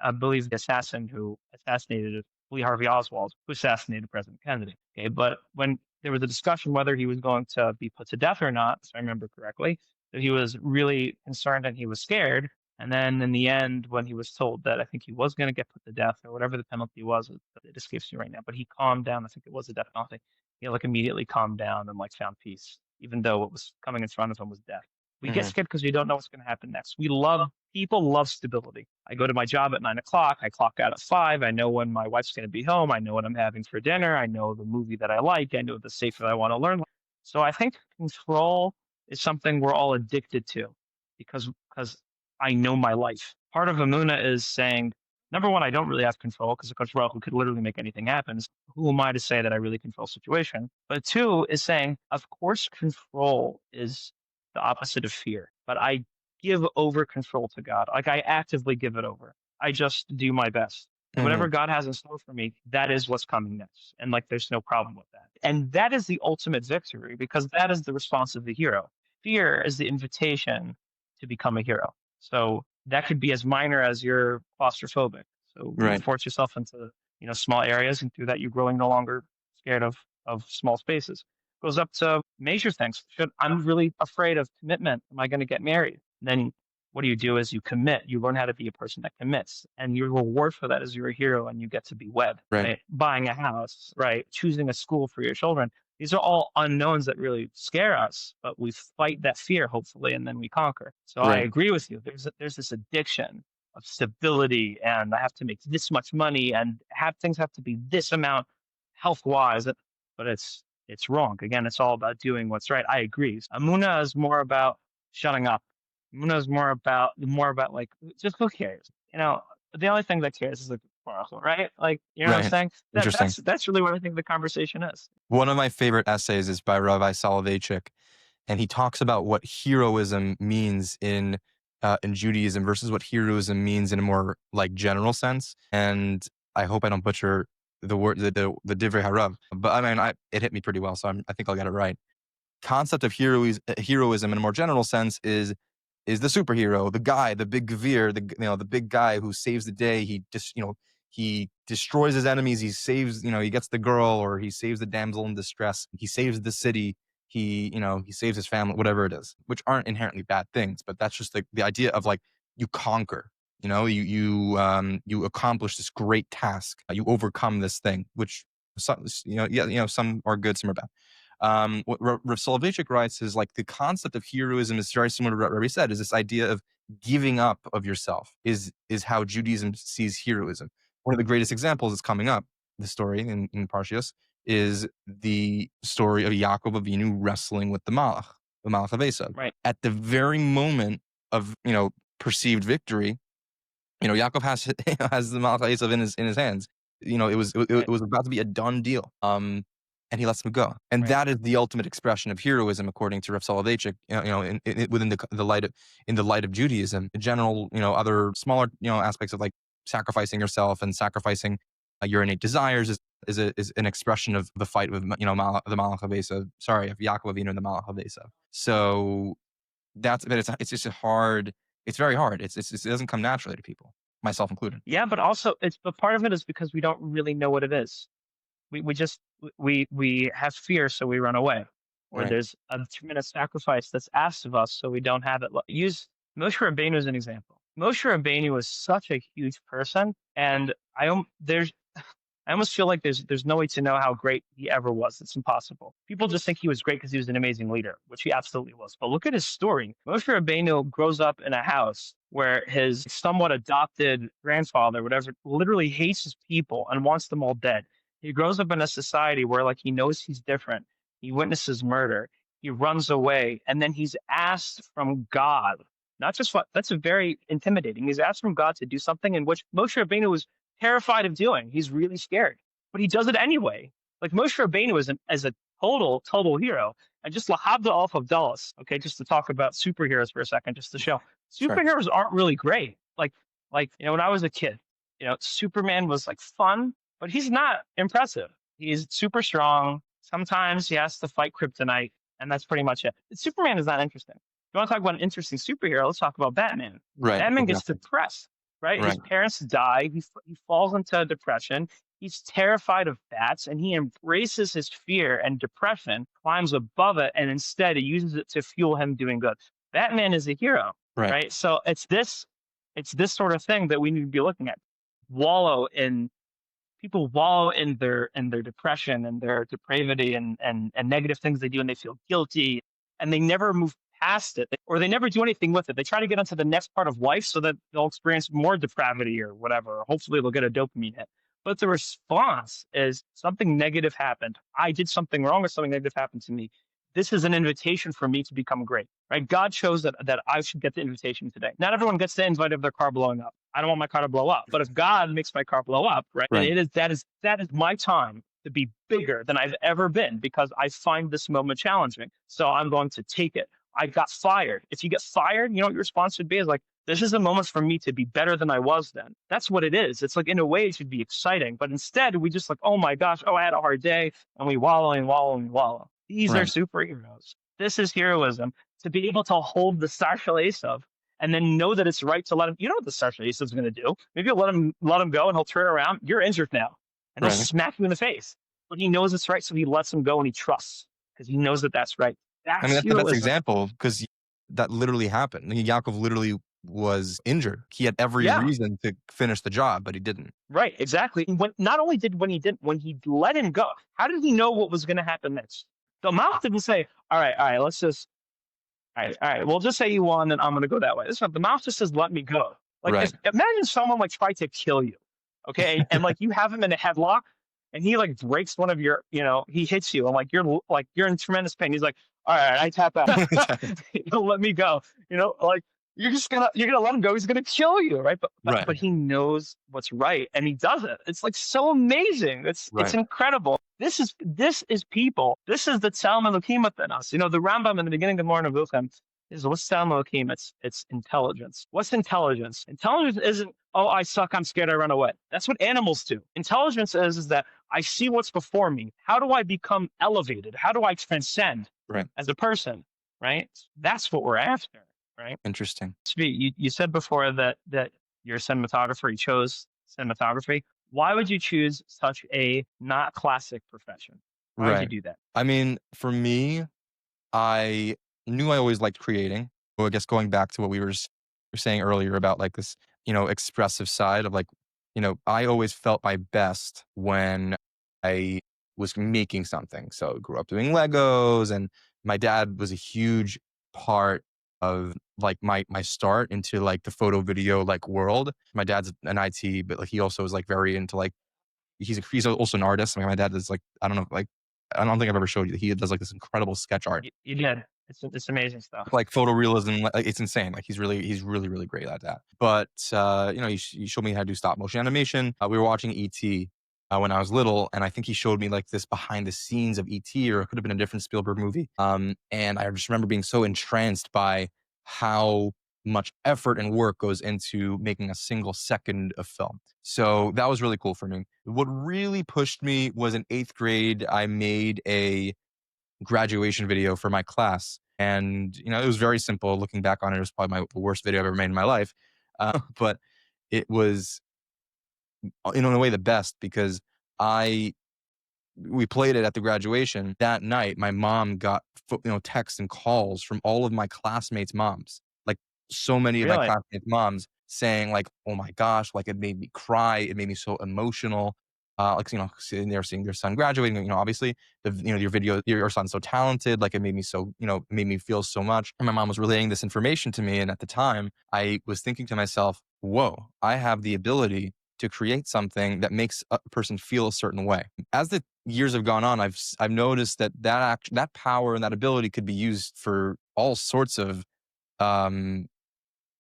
I believe, the assassin who assassinated Lee Harvey Oswald, who assassinated President Kennedy. Okay, but when there was a discussion whether he was going to be put to death or not, if I remember correctly, that he was really concerned and he was scared. And then in the end, when he was told that I think he was going to get put to death or whatever the penalty was, it escapes me right now, but he calmed down. I think it was a death penalty. He like immediately calmed down and like found peace, even though what was coming in front of him was death. We get Hmm. scared because we don't know what's going to happen next. People love stability. I go to my job at 9 o'clock. I clock out at 5. I know when my wife's going to be home. I know what I'm having for dinner. I know the movie that I like. I know the safe that I want to learn. So I think control is something we're all addicted to because I know my life. Part of Amuna is saying, number one, I don't really have control because the Coach Baruch could literally make anything happen. So who am I to say that I really control situation? But two is saying, of course, control is the opposite of fear, but I give over control to God. Like I actively give it over. I just do my best. And Hmm. whatever God has in store for me, that is what's coming next. And like there's no problem with that. And that is the ultimate victory because that is the response of the hero. Fear is the invitation to become a hero. So that could be as minor as you're claustrophobic. So you Right. force yourself into, small areas, and through that you're growing no longer scared of small spaces. Goes up to major things. I'm really afraid of commitment. Am I going to get married? And then what do you do is you commit. You learn how to be a person that commits. And your reward for that is you're a hero and you get to be wed, Right. right? Buying a house, right? Choosing a school for your children. These are all unknowns that really scare us, but we fight that fear, hopefully, and then we conquer. So I Right. agree with you. There's this addiction of stability, and I have to make this much money, and things have to be this amount health wise. But it's wrong. Again, it's all about doing what's right. I agree. Amuna is more about shutting up. Amuna is more about like just who cares? The only thing that cares is the Baruch, right? Like you know what I'm Right. saying? That Interesting. that's really what I think the conversation is. One of my favorite essays is by Rabbi Soloveitchik, and he talks about what heroism means in Judaism versus what heroism means in a more like general sense. And I hope I don't butcher the word, the divrei harav, but I mean, it hit me pretty well, so I think I'll get it right. Concept of heroism in a more general sense is the superhero, the guy, the big gvir, the big guy who saves the day. He destroys his enemies. He saves, he gets the girl, or he saves the damsel in distress. He saves the city. He saves his family, whatever it is, which aren't inherently bad things, but that's just the idea of like you conquer. You accomplish this great task. You overcome this thing, which some, yeah, some are good, some are bad. What Rav Soloveitchik writes is like the concept of heroism is very similar to what Rabbi said, is this idea of giving up of yourself is how Judaism sees heroism. One of the greatest examples is coming up, the story in Parshias, is the story of Yaakov Avinu wrestling with the Malach of Esav. Right. At the very moment of, perceived victory, Yaakov has has the Malach Esav in his hands. It Right. was about to be a done deal. And he lets him go. And Right. that is the ultimate expression of heroism, according to Rav Soloveitchik. Within the light of Judaism, in general, other smaller aspects of like sacrificing yourself and sacrificing your innate desires is an expression of the fight with the Malach of Esav. Sorry, of Yaakov Avinu and the Malach of Esav. So but it's just hard. It's very hard. It doesn't come naturally to people, myself included. Yeah, but also but part of it is because we don't really know what it is. We just we have fear, so we run away. Or Right. there's a tremendous sacrifice that's asked of us, so we don't have it. Use Moshe Rabbeinu as an example. Moshe Rabbeinu was such a huge person, and I almost feel like there's no way to know how great he ever was. It's impossible. People just think he was great because he was an amazing leader, which he absolutely was. But look at his story. Moshe Rabbeinu grows up in a house where his somewhat adopted grandfather, whatever, literally hates his people and wants them all dead. He grows up in a society where like he knows he's different. He witnesses murder. He runs away, and then he's asked from God. Not just what that's a very intimidating. He's asked from God to do something in which Moshe Rabbeinu was terrified of doing. He's really scared, but he does it anyway. Like Moshe Rabbeinu as a total hero. And just Lahabda Alf of Dulles, okay, just to talk about superheroes for a second, just to show Sure. superheroes aren't really great. When I was a kid, Superman was like fun, but he's not impressive. He's super strong. Sometimes he has to fight kryptonite, and that's pretty much it. Superman is not interesting. If you want to talk about an interesting superhero, let's talk about Batman. Right. Batman gets Exactly. depressed, right? His Right. parents die. He falls into depression. He's terrified of bats, and he embraces his fear and depression, climbs above it, and instead he uses it to fuel him doing good. Batman is a hero, Right. right? So it's this sort of thing that we need to be looking at. Wallow in People wallow in their depression and their depravity and negative things they do, and they feel guilty, and they never move past it, or they never do anything with it. They try to get onto the next part of life so that they'll experience more depravity or whatever. Or hopefully they'll get a dopamine hit. But the response is something negative happened. I did something wrong or something negative happened to me. This is an invitation for me to become great, right? God chose that I should get the invitation today. Not everyone gets the invite of their car blowing up. I don't want my car to blow up, but if God makes my car blow up, right, then Right. that is my time to be bigger than I've ever been because I find this moment challenging. So I'm going to take it. I got fired. If you get fired, you know what your response should be is like, this is a moment for me to be better than I was then. That's what it is. It's like, in a way, it should be exciting. But instead, we just like, oh my gosh, I had a hard day. And we wallow and wallow and wallow. These are Right. superheroes. This is heroism. To be able to hold the Sar Shel Esav and then know that it's right to let him. You know what the Sar Shel Esav is going to do? Maybe you'll let him go and he'll turn around. You're injured now. And he'll Right. smack you in the face. But he knows it's right. So he lets him go and he trusts because he knows that that's right. I mean, That's that's the best heroism. example because that literally happened. Yaakov literally was injured. He had every Yeah. reason to finish the job, but he didn't. Right, exactly. Not only when he let him go, how did he know what was going to happen next? The mouth didn't say, all right, let's just, all right, we'll just say you won and I'm going to go that way. This one, the mouth just says, let me go. Like, Right. imagine someone like tried to kill you, okay? And like you have him in a headlock and he like breaks one of your, he hits you and you're in tremendous pain. He's like, all right, I tap out. He'll let me go. Like, you're gonna let him go. He's gonna kill you, right? But Right. but he knows what's right, and he does it. It's like so amazing. It's Right. incredible. This is people. This is the Tzelem Elokim within us. The Rambam in the beginning of Moreh Nevuchim is what's Tzelem Elokim? It's intelligence. What's intelligence? Intelligence isn't I suck. I'm scared. I run away. That's what animals do. Intelligence is that I see what's before me. How do I become elevated? How do I transcend Right. as a person? Right. That's what we're after. Right. Interesting. Tzvi, you said before that you're a cinematographer. You chose cinematography. Why would you choose such a not classic profession? Why would you Right. do that? I mean, for me, I knew I always liked creating. Well, I guess going back to what we were saying earlier about like this, expressive side of like, I always felt my best when I was making something. So I grew up doing Legos, and my dad was a huge part of like my start into like the photo video like world. My dad's an IT, but like he also is like very into like he's also an artist. Like my dad is like I don't know like I don't think I've ever showed you. He does like this incredible sketch art, You did. It's amazing stuff. like photorealism. Like it's insane. Like he's really great at that. But you know, he showed me how to do stop motion animation. We were watching ET. When I was little, and I think he showed me like this behind the scenes of ET, or it could have been a different Spielberg movie. And I just remember being so entranced by how much effort and work goes into making a single second of film. So that was really cool for me. What really pushed me was in eighth grade, I made a graduation video for my class. And, you know, it was very simple. Looking back on it, it was probably the worst video I've ever made in my life. But it was, in a way, the best because I we played it at the graduation. That night, my mom got texts and calls from all of my classmates' moms, like so many of my Really? classmates' moms saying like, "Oh my gosh!" Like it made me cry. It made me so emotional. Like sitting there seeing their son graduating. Obviously, your son's so talented. Like it made me so it made me feel so much. And my mom was relaying this information to me, and at the time, I was thinking to myself, "Whoa! I have the ability." To create something that makes a person feel a certain way. As the years have gone on, I've noticed that that power and that ability could be used for all sorts of um,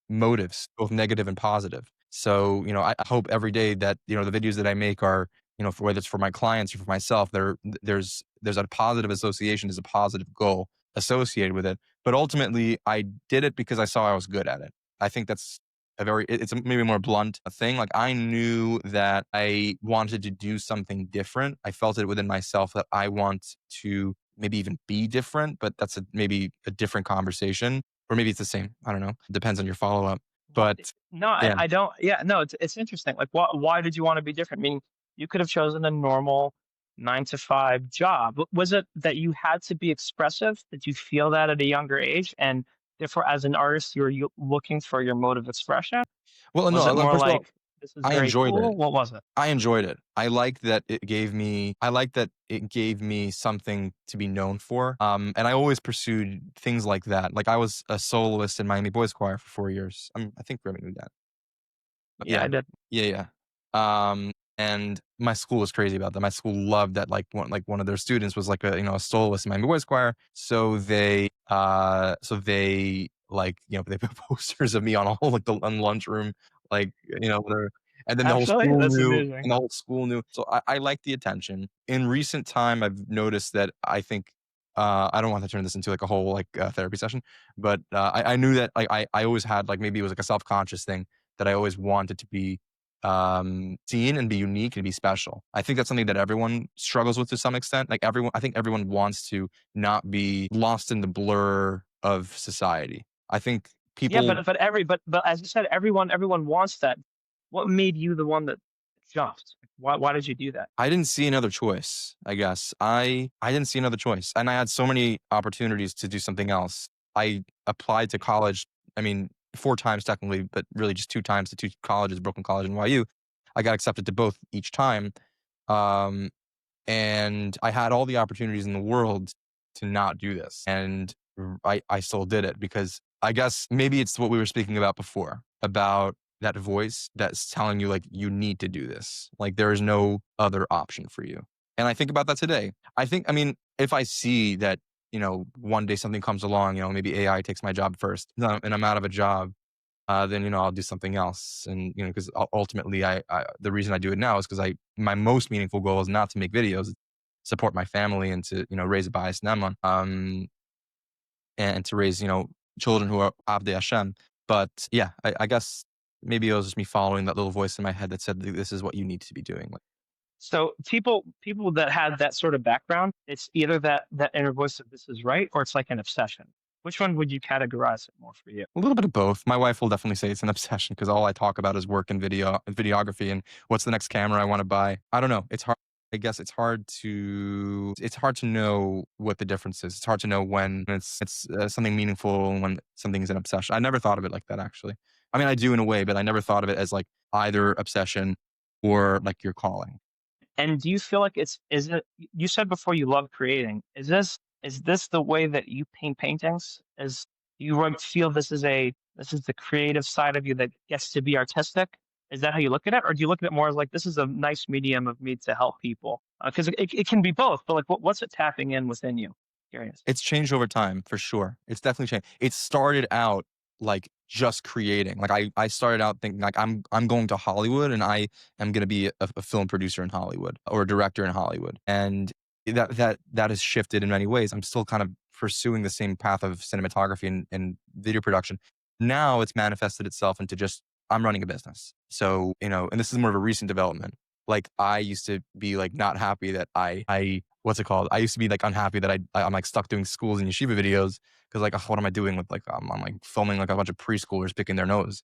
motives, both negative and positive. So, I hope every day that, the videos that I make are, for whether it's for my clients or for myself, there's a positive association, there's a positive goal associated with it. But ultimately, I did it because I saw I was good at it. I think that's it's a maybe more blunt thing. Like I knew that I wanted to do something different. I felt it within myself that I want to maybe even be different, but that's maybe a different conversation. Or maybe it's the same. I don't know. Depends on your follow-up. Why, But no, yeah. I don't. Yeah, no, it's interesting. Like, why did you want to be different? I mean, you could have chosen a normal 9 to 5 job. Was it that you had to be expressive? Did you feel that at a younger age, and therefore, as an artist, you looking for your mode of expression? Well, Was no, it more first of all, like this is I very enjoyed it. cool? What was it? I enjoyed it. I like that it gave me something to be known for. And I always pursued things like that. Like I was a soloist in Miami Boys Choir for 4 years. I think Remy knew that. But Yeah, yeah. I did. Yeah, yeah. And my school was crazy about that. My school loved that one of their students was like a soloist in Miami Boys Choir. So they like they put posters of me on all like the on lunchroom, like whatever. And then the whole Actually, school that's knew, amazing. and the whole school knew. So I like the attention. In recent time, I've noticed that I think I don't want to turn this into like a whole like therapy session, but I knew that like I always had like maybe it was like a self conscious thing that I always wanted to be seen and be unique and be special. I think that's something that everyone struggles with to some extent. Like I think everyone wants to not be lost in the blur of society. I think Yeah, people but as you said, everyone wants that. What made you the one that jumped? Why did you do that? I didn't see another choice, I guess. I didn't see another choice. And I had so many opportunities to do something else. I applied to college, I mean, 4 times technically, but really just 2 times to 2 colleges, Brooklyn College and YU. I got accepted to both each time. Um, and I had all the opportunities in the world to not do this. And I still did it because I guess maybe it's what we were speaking about before about that voice that's telling you like you need to do this. Like there is no other option for you. And I think about that today. I mean, if I see that, one day something comes along, maybe AI takes my job first and I'm out of a job, then I'll do something else. And because ultimately, the reason I do it now is because my most meaningful goal is not to make videos, support my family, and to raise a bias Neman, and to raise children who are Abdei Hashem. But yeah, I guess maybe it was just me following that little voice in my head that said this is what you need to be doing. Like, So people that had that sort of background, it's either that inner voice of this is right, or it's like an obsession. Which one would you categorize it more for you? a little bit of both. My wife will definitely say it's an obsession because all I talk about is work and videography and what's the next camera I want to buy. I don't know. It's hard. I guess it's hard to know what the difference is. It's hard to know when it's something meaningful and when something is an obsession. I never thought of it like that actually. I mean, I do in a way, but I never thought of it as like either obsession or like your calling. And do you feel like is it you said before you love creating. Is this the way that you paint paintings? Is Do you feel this is the creative side of you that gets to be artistic? Is that how you look at it, or do you look at it more as like this is a nice medium of me to help people? Because it can be both, but like what's it tapping in within you? Curious. It's changed over time for sure. It's definitely changed. It started out like just creating. Like I started out thinking like I'm going to Hollywood and I am going to be a film producer in Hollywood or a director in Hollywood. And that has shifted in many ways. I'm still kind of pursuing the same path of cinematography and video production. Now it's manifested itself into just I'm running a business. So, and this is more of a recent development. Like I used to be like not happy that I what's it called? I used to be like unhappy that I'm like stuck doing schools and yeshiva videos because like, what am I doing with like I'm like filming like a bunch of preschoolers picking their nose,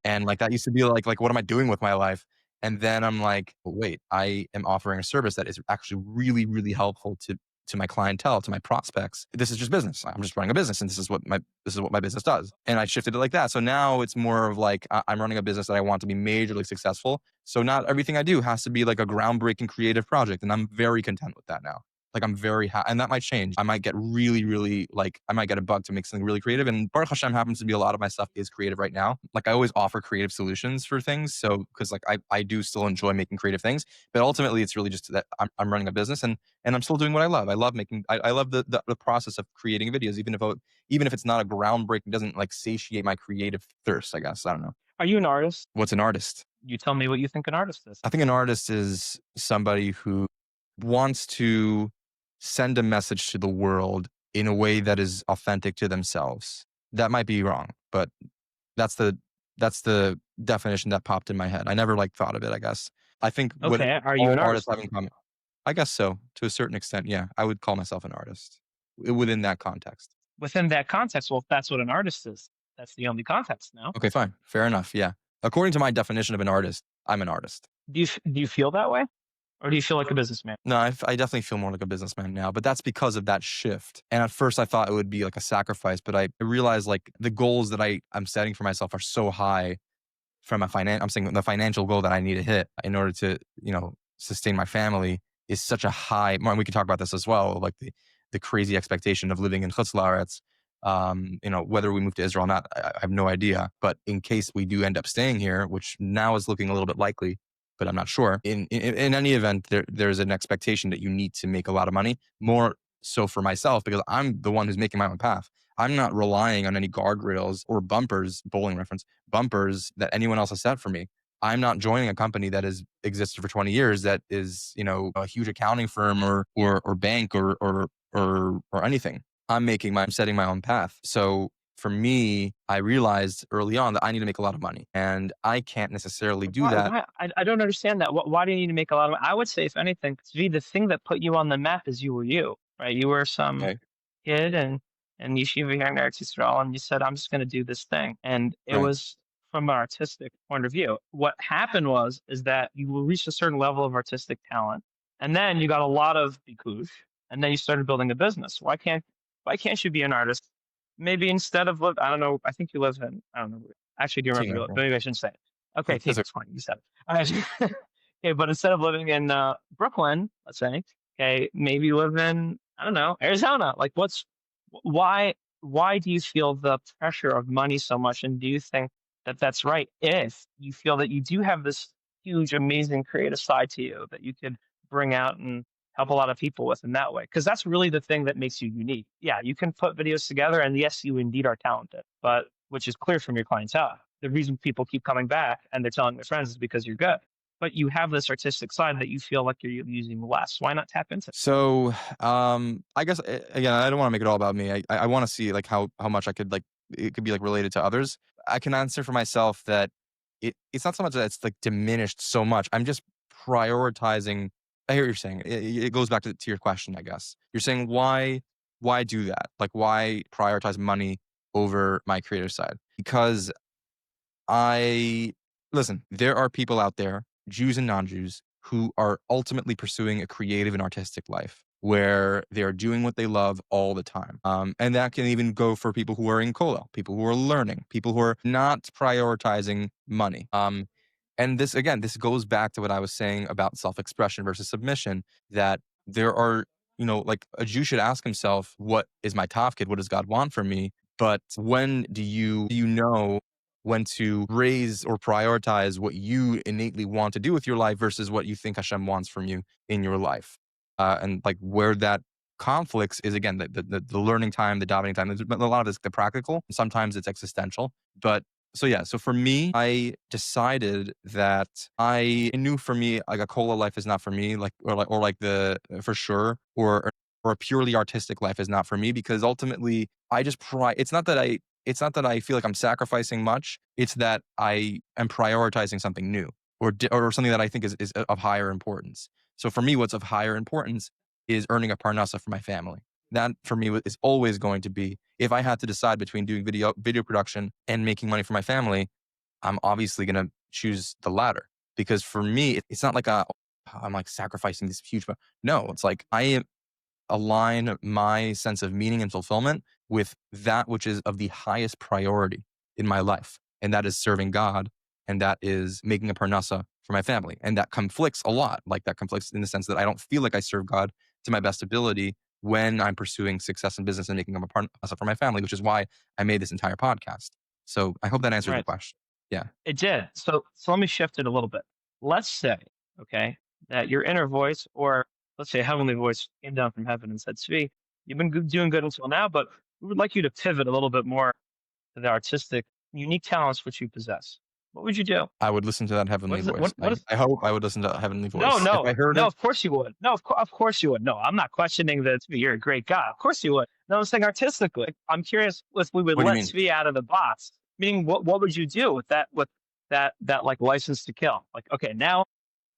and like that used to be like what am I doing with my life? And then I'm like, wait, I am offering a service that is actually really really helpful to my clientele, to my prospects. This is just business. I'm just running a business, and this is what my business does. And I shifted it like that. So now it's more of like I'm running a business that I want to be majorly successful. So not everything I do has to be like a groundbreaking creative project, and I'm very content with that now. Like I'm very happy, and that might change. I might get really, really like I might get a bug to make something really creative. And Baruch Hashem happens to be a lot of my stuff is creative right now. Like I always offer creative solutions for things. So because like I do still enjoy making creative things, but ultimately it's really just that I'm running a business and I'm still doing what I love. I love making. I love the process of creating videos, even if it's not a groundbreaking, doesn't like satiate my creative thirst. I guess I don't know. Are you an artist? What's an artist? You tell me what you think an artist is. I think an artist is somebody who wants to send a message to the world in a way that is authentic to themselves. That might be wrong, but that's the that's the definition that popped in my head. I never like thought of it, I guess. I think what Okay, are you all an artists artist have then? in common. I guess so, to a certain extent, yeah. I would call myself an artist within that context. Within that context, well, if that's what an artist is, that's the only context now. Okay, fine. Fair enough, yeah. According to my definition of an artist, I'm an artist. Do you feel that way, or do you feel like a businessman? No, I definitely feel more like a businessman now, but that's because of that shift. And at first I thought it would be like a sacrifice, but I realized like the goals that I'm setting for myself are so high from I'm saying the financial goal that I need to hit in order to, sustain my family is such a high, well, we can talk about this as well, like the crazy expectation of living in Chutz La'aretz. Whether we move to Israel or not, I have no idea. But in case we do end up staying here, which now is looking a little bit likely, but I'm not sure. In any event, there's an expectation that you need to make a lot of money, more so for myself because I'm the one who's making my own path. I'm not relying on any guardrails or bumpers, bowling reference, bumpers that anyone else has set for me. I'm not joining a company that has existed for 20 years that is, a huge accounting firm or bank or anything. I'm setting my own path. So for me, I realized early on that I need to make a lot of money and I can't necessarily do Why? that. Why? I don't understand that. Why do you need to make a lot of money? I would say, if anything, Tzvi, the thing that put you on the map is you were you, right? You were some Okay. kid and yeshiva here in Eretz Yisrael, and you said, "I'm just going to do this thing," and it Right. was from an artistic point of view. What happened is that you reached a certain level of artistic talent, and then you got a lot of bikush, and then you started building a business. Why can't you be an artist? Maybe instead of live, I don't know. I think you live in, I don't know. Actually, do you remember? Team. Maybe I shouldn't say it. Okay, That's it's fine. You said it. All right. Okay, but instead of living in Brooklyn, let's say, okay, maybe you live in, I don't know, Arizona. Like, why? Why do you feel the pressure of money so much, and do you think that that's right? If you feel that you do have this huge, amazing creative side to you that you could bring out and help a lot of people with in that way, because that's really the thing that makes you unique. Yeah, you can put videos together, and yes, you indeed are talented, but which is clear from your clientele. The reason people keep coming back and they're telling their friends is because you're good. But you have this artistic side that you feel like you're using less. Why not tap into it? So, I guess again, I don't want to make it all about me. I want to see like how much I could like it could be like related to others. I can answer for myself that it's not so much that it's like diminished so much. I'm just prioritizing. I hear what you're saying. It goes back to your question, I guess. You're saying why do that? Like why prioritize money over my creative side? Because I listen, there are people out there, Jews and non-Jews, who are ultimately pursuing a creative and artistic life where they are doing what they love all the time. And that can even go for people who are in kollel, people who are learning, people who are not prioritizing money. And this, again, this goes back to what I was saying about self-expression versus submission, that there are, like a Jew should ask himself, what is my tafkid? What does God want from me? But when do you know when to raise or prioritize what you innately want to do with your life versus what you think Hashem wants from you in your life? And like where that conflicts is again the learning time, the davening time. There's a lot of this the practical. Sometimes it's existential, but so yeah. So for me, I decided that I knew for me like a cola life is not for me, like the for sure, or a purely artistic life is not for me because ultimately I just it's not that I feel like I'm sacrificing much. It's that I am prioritizing something new or something that I think is of higher importance. So for me, what's of higher importance is earning a parnasa for my family. That for me is always going to be if I had to decide between doing video production and making money for my family, I'm obviously going to choose the latter because for me, it's not like I'm like sacrificing this huge. No, it's like I align my sense of meaning and fulfillment with that which is of the highest priority in my life. And that is serving God. And that is making a parnasa for my family. And that conflicts a lot. Like that conflicts in the sense that I don't feel like I serve God to my best ability when I'm pursuing success in business and making a parnasa for my family, which is why I made this entire podcast. So I hope that answers the Right. question. Yeah. It did. So let me shift it a little bit. Let's say, okay, that your inner voice, or let's say a heavenly voice came down from heaven and said, Tzvi, you've been doing good until now, but we would like you to pivot a little bit more to the artistic, unique talents which you possess. What would you do? I would listen to that What heavenly is it? voice. What is I hope I would listen to that heavenly no, voice. If I no, heard no, it, of course you would. No, of course you would. No, I'm not questioning that Tzvi, you're a great guy. Of course you would. No, I'm saying artistically. I'm curious if we would what do you let mean? Tzvi out of the box. Meaning what would you do with that like license to kill? Like, okay, now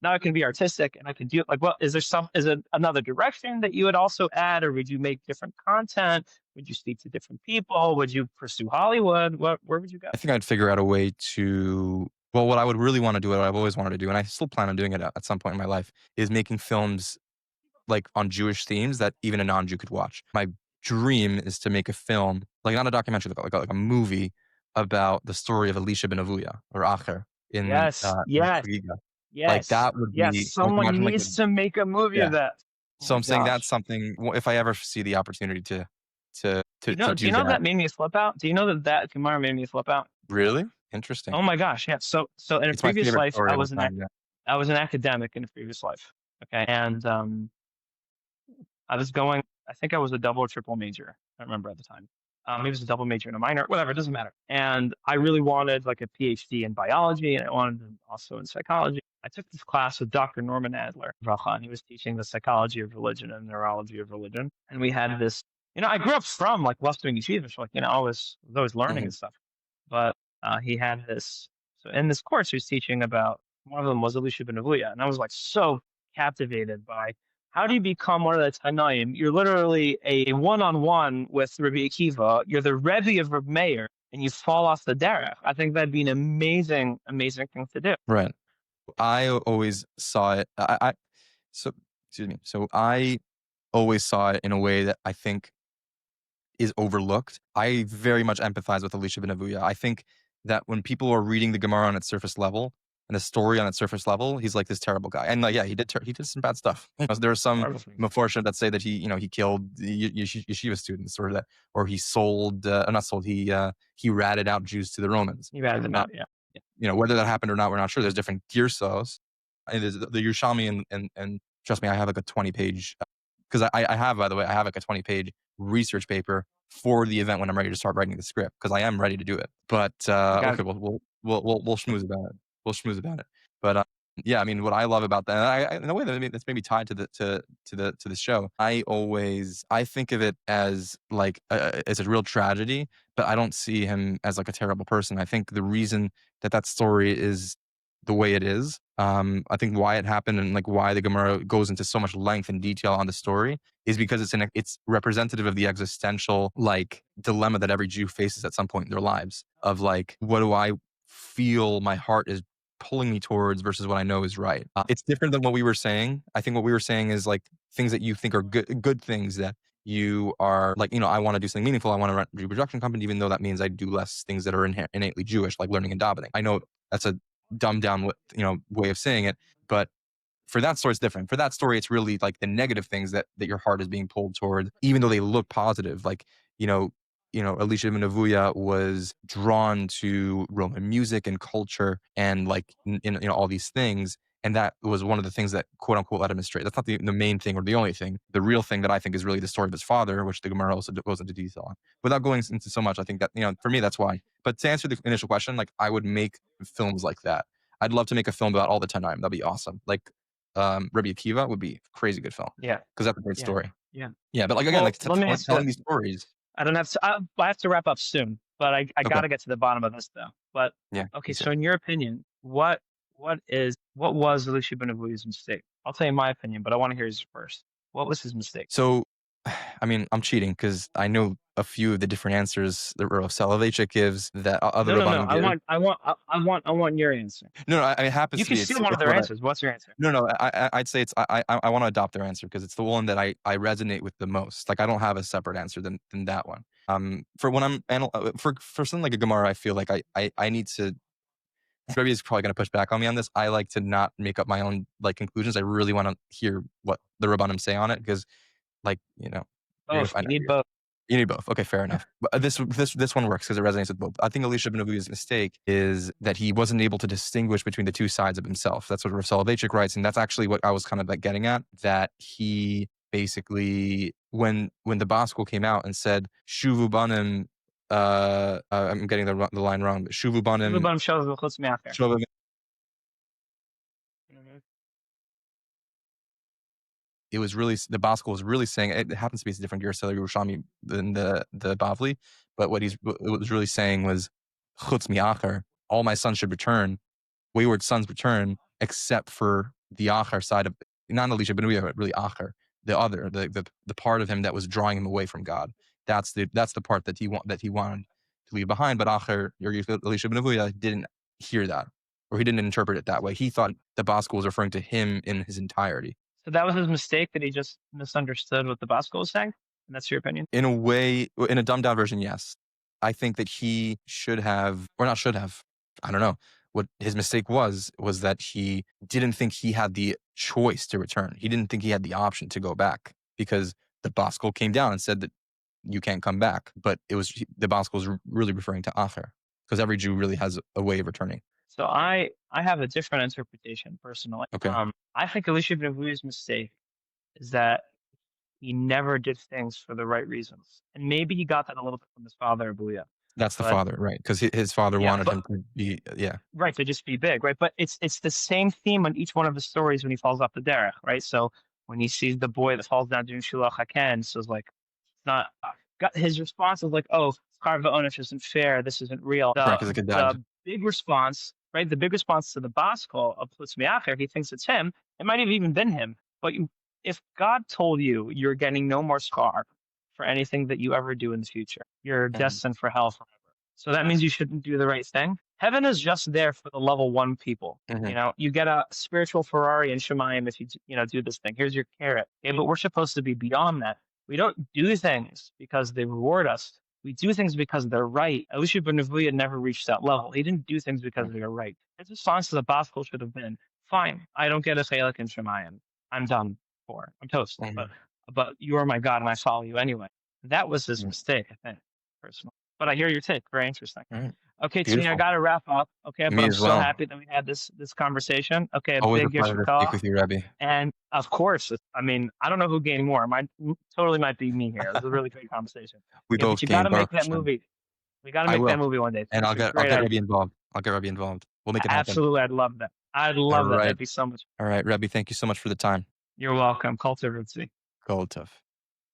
I can be artistic and I can do like well, is it another direction that you would also add, or would you make different content? Would you speak to different people? Would you pursue Hollywood? Where would you go? I think I'd figure out a way to well, what I would really want to do, what I've always wanted to do, and I still plan on doing it at some point in my life, is making films like on Jewish themes that even a non-Jew could watch. My dream is to make a film, like not a documentary, like a movie about the story of Elisha ben Avuya or Acher Yes, in yes, Chagiga. Like yes, that would yes. be like Someone imagine like needs to make a movie yeah. of that. Oh So my I'm saying that's gosh. something if I ever see the opportunity to Do you do know that. that made me flip out? Do you know that Gemara made me flip out? Really? Interesting. Oh my gosh, yeah. So in a It's my previous favorite life, story of all time, yeah. I was an academic in a previous life. Okay. And I was going, I think I was a double or triple major. I don't remember at the time. Maybe it was a double major and a minor, whatever, it doesn't matter. And I really wanted like a PhD in biology and I wanted also in psychology. I took this class with Dr. Norman Adler, Bracha, and he was teaching the psychology of religion and neurology of religion. And we had this, I grew up from like Western Yeshiva, so like, I was always learning Mhm. and stuff. But he had this, so in this course, he was teaching about, one of them was Elisha ben Avuya. And I was like so captivated by how do you become one of the Tanaim? You're literally a one-on-one with Rabbi Akiva. You're the Rebbe of Rabbi Meir, and you fall off the derech. I think that'd be an amazing, amazing thing to do. Right. I always saw it. So excuse me. So I always saw it in a way that I think is overlooked. I very much empathize with Elisha ben Avuya. I think that when people are reading the Gemara on its surface level and the story on its surface level, he's like this terrible guy. And like, yeah, he did some bad stuff. There are some Horrible things. Meforshim that say that he killed yeshiva students or he sold, not sold, he ratted out Jews to the Romans. You added them Uh, out, yeah. Yeah. whether that happened or not, we're not sure. There's different girsos. And there's the Yerushalmi and trust me, I have like a 20-page because I have, by the way, I have like a 20-page research paper for the event when I'm ready to start writing the script because I am ready to do it. But You got okay, we'll schmooze about it. We'll schmooze about it. But yeah, I mean, what I love about that, in a way that's maybe tied to the show. I think of it as like as a real tragedy, but I don't see him as like a terrible person. I think the reason that story is the way it is. I think why it happened and like why the Gemara goes into so much length and detail on the story is because it's representative of the existential like dilemma that every Jew faces at some point in their lives of like, what do I feel my heart is pulling me towards versus what I know is right. It's different than what we were saying. I think what we were saying is like things that you think are good things that you are like, I want to do something meaningful. I want to run a reproduction company, even though that means I do less things that are innately Jewish, like learning and davening. I know that's a dumbed down way of saying it, but For that story, it's different. For that story, it's really like the negative things that your heart is being pulled toward, even though they look positive. Like, you know, Elisha ibn Avuya was drawn to Roman music and culture and like all these things. And that was one of the things that quote unquote led him astray. That's not the main thing or the only thing. The real thing that I think is really the story of his father, which the Gemara also goes into detail on. Without going into so much, I think that, for me, that's why. But to answer the initial question, like I would make films like that. I'd love to make a film about all the Tanaim. That'd be awesome. Like Rabbi Akiva would be a crazy good film Yeah. because that's a great Yeah. story. Yeah. Yeah, but like again, Well, like let me ask you. telling these stories. I don't have to. I have to wrap up soon, but I got Okay, to get to the bottom of this though. But yeah, okay, me too. so in your opinion, what was Elisha ben Avuya's mistake? I'll tell you my opinion, but I want to hear yours first. What was his mistake? So, I mean, I'm cheating because I know a few of the different answers that Rav Soloveitchik gives that other No. Rabbanim give. I want your answer. No, no, it happens You to can be steal one of it's their what I. answers. What's your answer? No, no, I'd say it's I want to adopt their answer because it's the one that I resonate with the most. Like I don't have a separate answer than that one. For when for something like a Gemara, I feel like I need to. Rebbe is probably going to push back on me on this. I like to not make up my own like conclusions. I really want to hear what the Rabbanim say on it because, like, you're gonna Both. find You out. need both. You need both. Okay, fair enough. But this one works because it resonates with both. I think Elisha ben Avuya's mistake is that he wasn't able to distinguish between the two sides of himself. That's what Rav Soloveitchik writes, and that's actually what I was kind of like getting at. That he basically, when the Baskel came out and said "Shuvu banim," I'm getting the line wrong, but "Shuvu banim." Everybody shows the chutz me'acher. Mhm. It was really the Baskel was really saying it happens to be a different Gersa Yerushalmi than the Bavli, but what it was really saying was chutz mi'acher, all my sons should return, wayward sons return, except for the acher side of not Elisha ben Uriah, but really acher, the other, the part of him that was drawing him away from God. That's the part that he wanted to leave behind. But acher, Elisha ben Uriah didn't hear that, or he didn't interpret it that way. He thought the Baskel was referring to him in his entirety. So that was his mistake that he just misunderstood what the Basco was saying, and that's your opinion. In a way, in a dumbed down version, yes. I think that he should have, or not should have, I don't know. What his mistake was that he didn't think he had the choice to return. He didn't think he had the option to go back because the Baskel came down and said that you can't come back. But the Baskel was really referring to Acher because every Jew really has a way of returning. So I have a different interpretation personally. Okay. I think Elisha ben Avuya's mistake is that he never did things for the right reasons, and maybe he got that a little bit from his father Abuya. That's the But father, right? Because his father yeah, wanted but him to be, yeah. right, to just be big, right? But it's the same theme on each one of the stories when he falls off the derech, right? So when he sees the boy that falls down doing shulach haken, so it's like it's not. Got his response is like, "Oh, karva onish isn't fair. This isn't real." Right, because the kid died. The big response, right? The big response to the Baskel of Plutz Miacher, he thinks it's him. It might have even been him. But if God told you you're getting no more scar for anything that you ever do in the future, you're Mhm. destined for hell forever. So that means you shouldn't do the right thing. Heaven is just there for the level one people. Mhm. You get a spiritual Ferrari in Shemayim if you do this thing. Here's your carrot. Okay, but we're supposed to be beyond that. We don't do things because they reward us. We do things because they're right. Elisha ben Nevuah never reached that level. He didn't do things because they were right. His response to the gospel should have been, "Fine, I don't get a chalik in Shemayim. I'm done for. I'm toast. Mhm. But you are my God, and I follow you anyway." That was his Mhm. mistake, I think, personally. But I hear your take. Very interesting. All right. Okay, Tzvi, I Beautiful. got to wrap up. Okay, but Me I'm as so well. happy that we had this conversation. Okay, a Always a big pleasure to speak Yeshikah. with you, Rebbe. And of course, I mean, I don't know who gained more. Totally might be me here. It was a really great conversation. We Yeah, but both you got gained to make Baruch that Hashem. movie. We got to I make that will, movie one day. and It's a I'll great get Rebbe idea. involved. I'll get Rebbe involved. We'll make it happen. Absolutely, I'd love that. I'd All love that. right. That'd be so much. All right, Rebbe, thank you so much for the time. You're welcome. Culture Tzvi. Gold tough.